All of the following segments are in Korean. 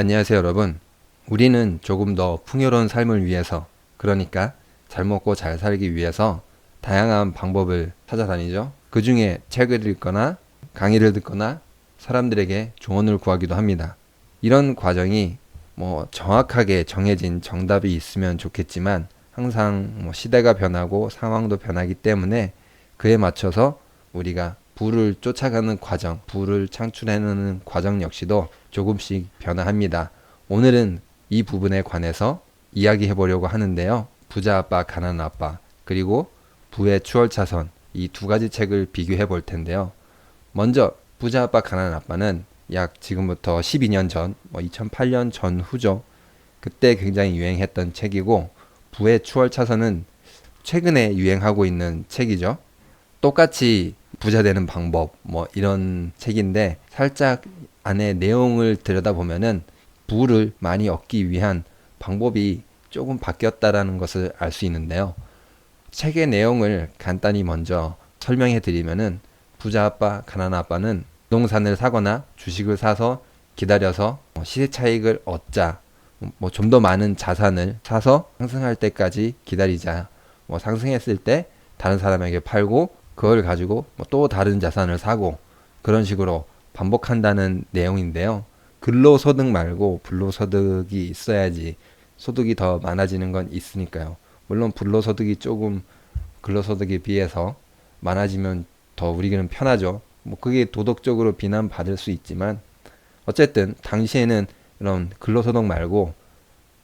안녕하세요, 여러분. 우리는 조금 더 풍요로운 삶을 위해서, 그러니까 잘 먹고 잘 살기 위해서 다양한 방법을 찾아다니죠. 그 중에 책을 읽거나 강의를 듣거나 사람들에게 조언을 구하기도 합니다. 이런 과정이 정확하게 정해진 정답이 있으면 좋겠지만 항상 시대가 변하고 상황도 변하기 때문에 그에 맞춰서 우리가 부를 쫓아가는 과정, 부를 창출해내는 과정 역시도 조금씩 변화합니다. 오늘은 이 부분에 관해서 이야기해 보려고 하는데요. 부자 아빠, 가난한 아빠, 그리고 부의 추월차선, 이 두 가지 책을 비교해 볼 텐데요. 먼저 부자 아빠, 가난한 아빠는 약 지금부터 12년 전, 2008년 전후죠. 그때 굉장히 유행했던 책이고, 부의 추월차선은 최근에 유행하고 있는 책이죠. 똑같이 부자 되는 방법 이런 책인데 살짝 안에 내용을 들여다보면은 부를 많이 얻기 위한 방법이 조금 바뀌었다라는 것을 알 수 있는데요. 책의 내용을 간단히 먼저 설명해 드리면은 부자 아빠, 가난한 아빠는 부동산을 사거나 주식을 사서 기다려서 시세 차익을 얻자. 좀 더 많은 자산을 사서 상승할 때까지 기다리자. 상승했을 때 다른 사람에게 팔고 그걸 가지고 또 다른 자산을 사고 그런 식으로 반복한다는 내용인데요. 근로소득 말고 불로소득이 있어야지 소득이 더 많아지는 건 있으니까요. 물론 불로소득이 조금 근로소득에 비해서 많아지면 더 우리는 편하죠. 그게 도덕적으로 비난받을 수 있지만 어쨌든 당시에는 이런 근로소득 말고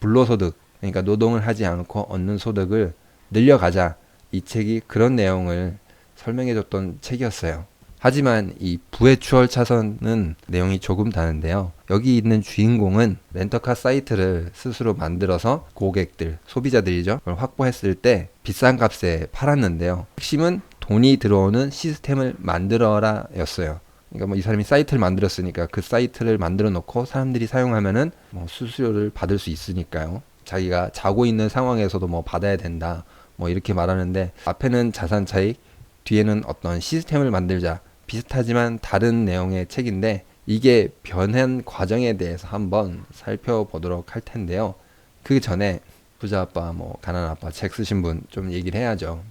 불로소득, 그러니까 노동을 하지 않고 얻는 소득을 늘려가자. 이 책이 그런 내용을 설명해줬던 책이었어요. 하지만 이 부의 추월 차선은 내용이 조금 다른데요. 여기 있는 주인공은 렌터카 사이트를 스스로 만들어서 고객들, 소비자들이죠. 그걸 확보했을 때 비싼 값에 팔았는데요. 핵심은 돈이 들어오는 시스템을 만들어라 였어요. 그러니까 이 사람이 사이트를 만들었으니까 그 사이트를 만들어 놓고 사람들이 사용하면은 수수료를 받을 수 있으니까요. 자기가 자고 있는 상황에서도 받아야 된다. 이렇게 말하는데 앞에는 자산 차익, 뒤에는 어떤 시스템을 만들자. 비슷하지만 다른 내용의 책인데 이게 변한 과정에 대해서 한번 살펴보도록 할 텐데요. 그 전에 부자 아빠, 가난한 아빠 책 쓰신 분 좀 얘기를 해야죠.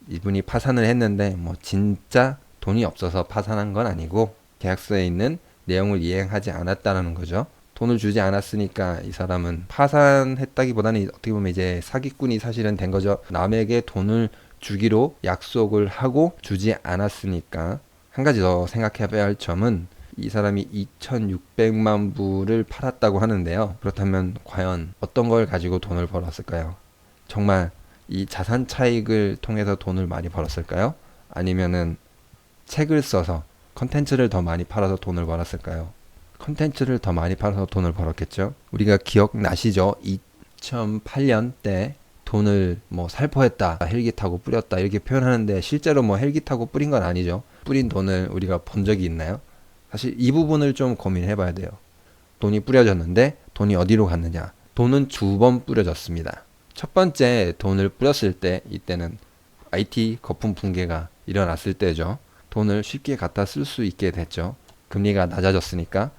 이분이 파산을 했는데 진짜 돈이 없어서 파산한 건 아니고 계약서에 있는 내용을 이행하지 않았다는 거죠. 돈을 주지 않았으니까 이 사람은 파산했다기보다는 어떻게 보면 이제 사기꾼이 사실은 된 거죠. 남에게 돈을 주기로 약속을 하고 주지 않았으니까. 한 가지 더 생각해 봐야 할 점은 이 사람이 2,600만 부를 팔았다고 하는데요. 그렇다면 과연 어떤 걸 가지고 돈을 벌었을까요? 정말 이 자산 차익을 통해서 돈을 많이 벌었을까요? 아니면은 책을 써서 컨텐츠를 더 많이 팔아서 돈을 벌었을까요? 컨텐츠를 더 많이 팔아서 돈을 벌었겠죠. 우리가 기억나시죠? 2008년 때 돈을 살포했다, 헬기 타고 뿌렸다 이렇게 표현하는데 실제로 헬기 타고 뿌린 건 아니죠. 뿌린 돈을 우리가 본 적이 있나요? 사실 이 부분을 좀 고민해 봐야 돼요. 돈이 뿌려졌는데 돈이 어디로 갔느냐? 돈은 두 번 뿌려졌습니다. 첫 번째 돈을 뿌렸을 때 이때는 IT 거품 붕괴가 일어났을 때죠. 돈을 쉽게 갖다 쓸 수 있게 됐죠. 금리가 낮아졌으니까.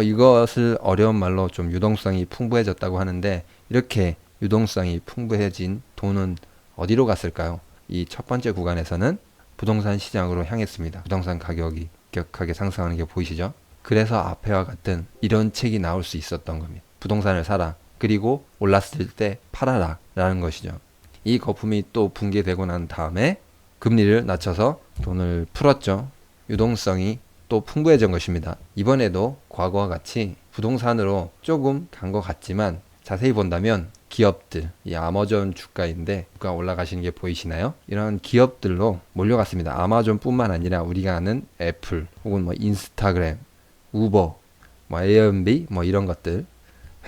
이것을 어려운 말로 좀 유동성이 풍부해졌다고 하는데 이렇게 유동성이 풍부해진 돈은 어디로 갔을까요? 이 첫 번째 구간에서는 부동산 시장으로 향했습니다. 부동산 가격이 격하게 상승하는 게 보이시죠? 그래서 앞에와 같은 이런 책이 나올 수 있었던 겁니다. 부동산을 사라. 그리고 올랐을 때 팔아라. 라는 것이죠. 이 거품이 또 붕괴되고 난 다음에 금리를 낮춰서 돈을 풀었죠. 유동성이 또 풍부해진 것입니다. 이번에도 과거와 같이 부동산으로 조금 간 것 같지만 자세히 본다면 기업들, 이 아마존 주가인데 주가 올라가시는 게 보이시나요? 이런 기업들로 몰려갔습니다. 아마존뿐만 아니라 우리가 아는 애플 혹은 인스타그램, 우버, 에어비앤비 이런 것들.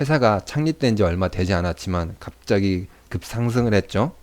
회사가 창립된 지 얼마 되지 않았지만 갑자기 급상승을 했죠.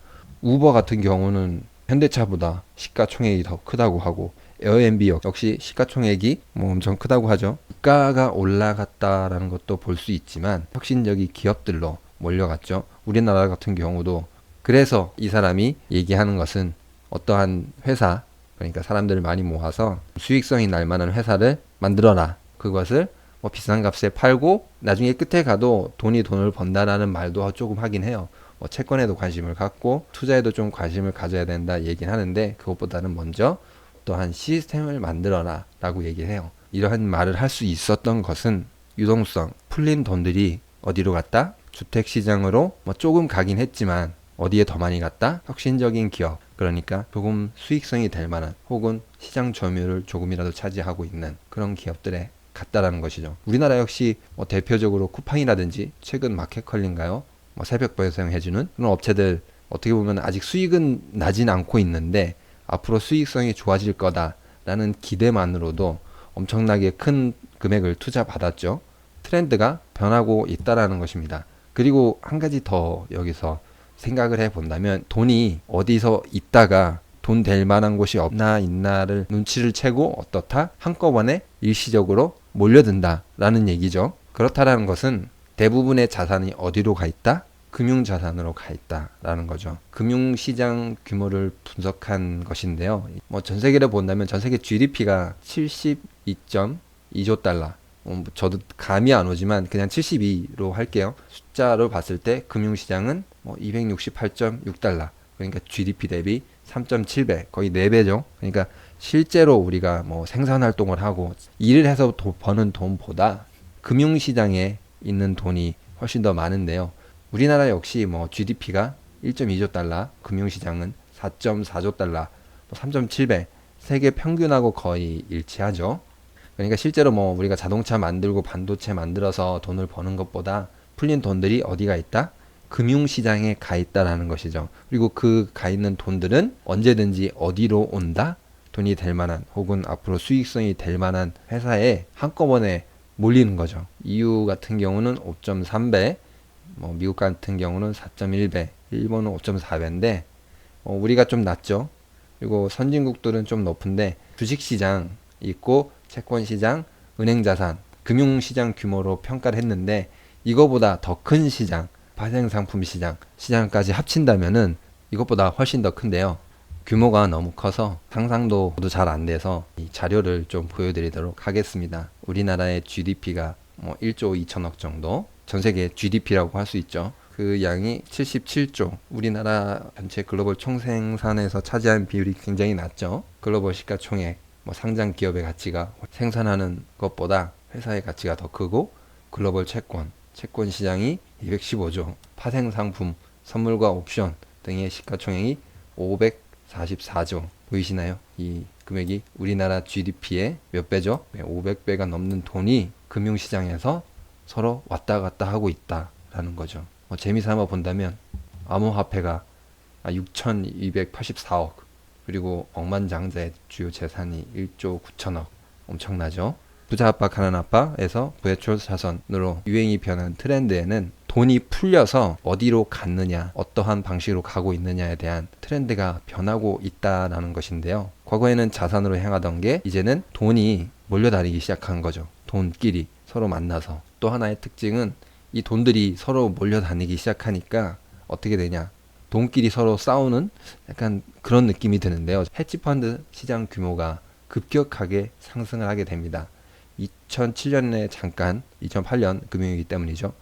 우버 같은 경우는 현대차보다 시가총액이 더 크다고 하고 에어비앤비 역시 시가총액이 엄청 크다고 하죠. 주가가 올라갔다라는 것도 볼 수 있지만 혁신적인 기업들로 몰려갔죠. 우리나라 같은 경우도. 그래서 이 사람이 얘기하는 것은 어떠한 회사, 그러니까 사람들을 많이 모아서 수익성이 날 만한 회사를 만들어라. 그것을 뭐 비싼 값에 팔고 나중에 끝에 가도 돈을 번다라는 말도 조금 하긴 해요. 뭐 채권에도 관심을 갖고 투자에도 좀 관심을 가져야 된다 얘기는 하는데, 그것보다는 먼저 또한 시스템을 만들어라 라고 얘기를 해요. 이러한 말을 할 수 있었던 것은 유동성, 풀린 돈들이 어디로 갔다? 주택시장으로 뭐 조금 가긴 했지만 어디에 더 많이 갔다? 혁신적인 기업, 그러니까 조금 수익성이 될 만한 혹은 시장 점유율을 조금이라도 차지하고 있는 그런 기업들에 갔다라는 것이죠. 우리나라 역시 뭐 대표적으로 쿠팡이라든지 최근 마켓컬리인가요? 뭐 새벽 배송해주는 그런 업체들, 어떻게 보면 아직 수익은 나진 않고 있는데 앞으로 수익성이 좋아질 거다라는 기대만으로도 엄청나게 큰 금액을 투자 받았죠. 트렌드가 변하고 있다라는 것입니다. 그리고 한 가지 더 여기서 생각을 해본다면, 돈이 어디서 있다가 돈 될 만한 곳이 없나 있나를 눈치를 채고 어떻다? 한꺼번에 일시적으로 몰려든다라는 얘기죠. 그렇다라는 것은 대부분의 자산이 어디로 가 있다? 금융자산으로 가 있다라는 거죠. 금융시장 규모를 분석한 것인데요. 뭐 전 세계를 본다면 전 세계 GDP가 72.2조 달러. 저도 감이 안 오지만 그냥 72로 할게요. 숫자로 봤을 때 금융시장은 뭐 268.6달러. 그러니까 GDP 대비 3.7배, 거의 4배죠. 그러니까 실제로 우리가 뭐 생산활동을 하고 일을 해서 버는 돈보다 금융시장에 있는 돈이 훨씬 더 많은데요. 우리나라 역시 뭐 GDP가 1.2조 달러, 금융시장은 4.4조 달러, 3.7배, 세계 평균하고 거의 일치하죠. 그러니까 실제로 뭐 우리가 자동차 만들고 반도체 만들어서 돈을 버는 것보다 풀린 돈들이 어디가 있다? 금융시장에 가 있다라는 것이죠. 그리고 그 가 있는 돈들은 언제든지 어디로 온다? 돈이 될 만한 혹은 앞으로 수익성이 될 만한 회사에 한꺼번에 몰리는 거죠. EU 같은 경우는 5.3배, 뭐 미국 같은 경우는 4.1배, 일본은 5.4배인데 우리가 좀 낮죠. 그리고 선진국들은 좀 높은데, 주식시장 있고 채권시장, 은행자산, 금융시장 규모로 평가를 했는데 이거보다 더 큰 시장, 파생상품 시장까지 합친다면은 이것보다 훨씬 더 큰데요. 규모가 너무 커서 상상도 잘 안 돼서 이 자료를 좀 보여드리도록 하겠습니다. 우리나라의 GDP가 뭐 1조 2천억 정도, 전 세계 GDP라고 할 수 있죠. 그 양이 77조. 우리나라 전체 글로벌 총생산에서 차지하는 비율이 굉장히 낮죠. 글로벌 시가총액, 뭐 상장 기업의 가치가 생산하는 것보다 회사의 가치가 더 크고, 글로벌 채권 시장이 215조, 파생상품, 선물과 옵션 등의 시가총액이 544조. 보이시나요? 이 금액이 우리나라 GDP의 몇 배죠? 500배가 넘는 돈이 금융시장에서 서로 왔다 갔다 하고 있다라는 거죠. 재미삼아 본다면 암호화폐가 6,284억, 그리고 억만장자의 주요 재산이 1조 9천억. 엄청나죠? 부자 압박 가난 압박에서 부의 자선으로 유행이 변한 트렌드에는 돈이 풀려서 어디로 갔느냐, 어떠한 방식으로 가고 있느냐에 대한 트렌드가 변하고 있다라는 것인데요. 과거에는 자산으로 향하던 게 이제는 돈이 몰려다니기 시작한 거죠. 돈끼리 서로 만나서. 또 하나의 특징은 이 돈들이 서로 몰려다니기 시작하니까 어떻게 되냐, 돈끼리 서로 싸우는 약간 그런 느낌이 드는데요. 헤지펀드 시장 규모가 급격하게 상승을 하게 됩니다. 2007년에 잠깐, 2008년 금융위기 때문이죠.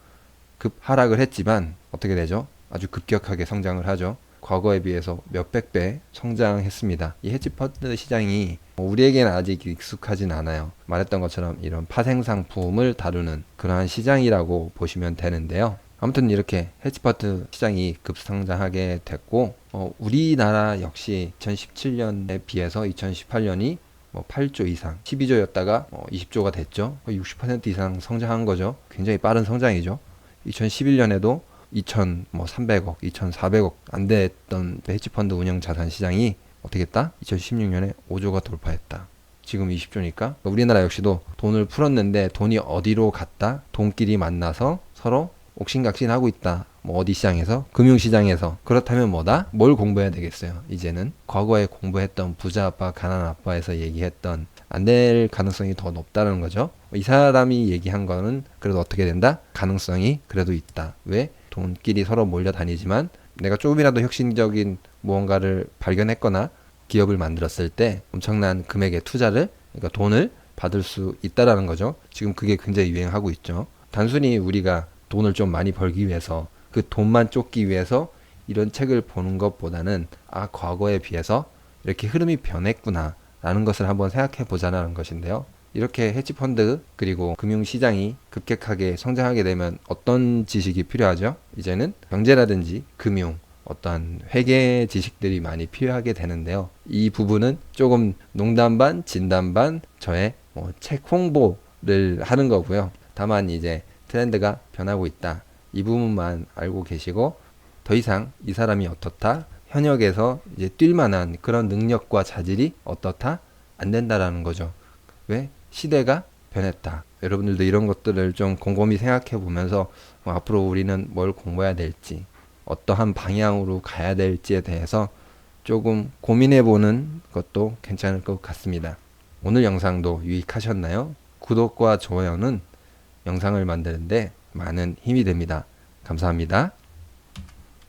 급 하락을 했지만 어떻게 되죠? 아주 급격하게 성장을 하죠. 과거에 비해서 몇백 배 성장했습니다. 이 헤지펀드 시장이 우리에게는 아직 익숙하진 않아요. 말했던 것처럼 이런 파생상품을 다루는 그러한 시장이라고 보시면 되는데요. 아무튼 이렇게 헤지펀드 시장이 급성장하게 됐고, 우리나라 역시 2017년에 비해서 2018년이 8조 이상, 12조였다가 20조가 됐죠. 60% 이상 성장한 거죠. 굉장히 빠른 성장이죠. 2011년에도 2,300억, 2,400억 안 됐던 헤지펀드 운영 자산 시장이 어떻게 했다? 2016년에 5조가 돌파했다. 지금 20조니까 우리나라 역시도 돈을 풀었는데 돈이 어디로 갔다? 돈끼리 만나서 서로 옥신각신하고 있다. 어디 시장에서? 금융시장에서. 그렇다면 뭐다? 뭘 공부해야 되겠어요? 이제는 과거에 공부했던 부자 아빠, 가난 아빠에서 얘기했던 안 될 가능성이 더 높다는 거죠. 이 사람이 얘기한 거는 그래도 어떻게 된다? 가능성이 그래도 있다. 왜? 돈끼리 서로 몰려다니지만 내가 조금이라도 혁신적인 무언가를 발견했거나 기업을 만들었을 때 엄청난 금액의 투자를, 그러니까 돈을 받을 수 있다라는 거죠. 지금 그게 굉장히 유행하고 있죠. 단순히 우리가 돈을 좀 많이 벌기 위해서 그 돈만 쫓기 위해서 이런 책을 보는 것보다는 과거에 비해서 이렇게 흐름이 변했구나 라는 것을 한번 생각해 보자는 것인데요. 이렇게 헤지펀드 그리고 금융시장이 급격하게 성장하게 되면 어떤 지식이 필요하죠? 이제는 경제라든지 금융, 어떠한 회계 지식들이 많이 필요하게 되는데요. 이 부분은 조금 농담 반 진담 반 저의 책 홍보를 하는 거고요. 다만 이제 트렌드가 변하고 있다. 이 부분만 알고 계시고 더 이상 이 사람이 어떻다, 현역에서 이제 뛸 만한 그런 능력과 자질이 어떻다, 안 된다라는 거죠. 왜? 시대가 변했다. 여러분들도 이런 것들을 좀 곰곰이 생각해 보면서 앞으로 우리는 뭘 공부해야 될지, 어떠한 방향으로 가야 될지에 대해서 조금 고민해 보는 것도 괜찮을 것 같습니다. 오늘 영상도 유익하셨나요? 구독과 좋아요는 영상을 만드는데 많은 힘이 됩니다. 감사합니다.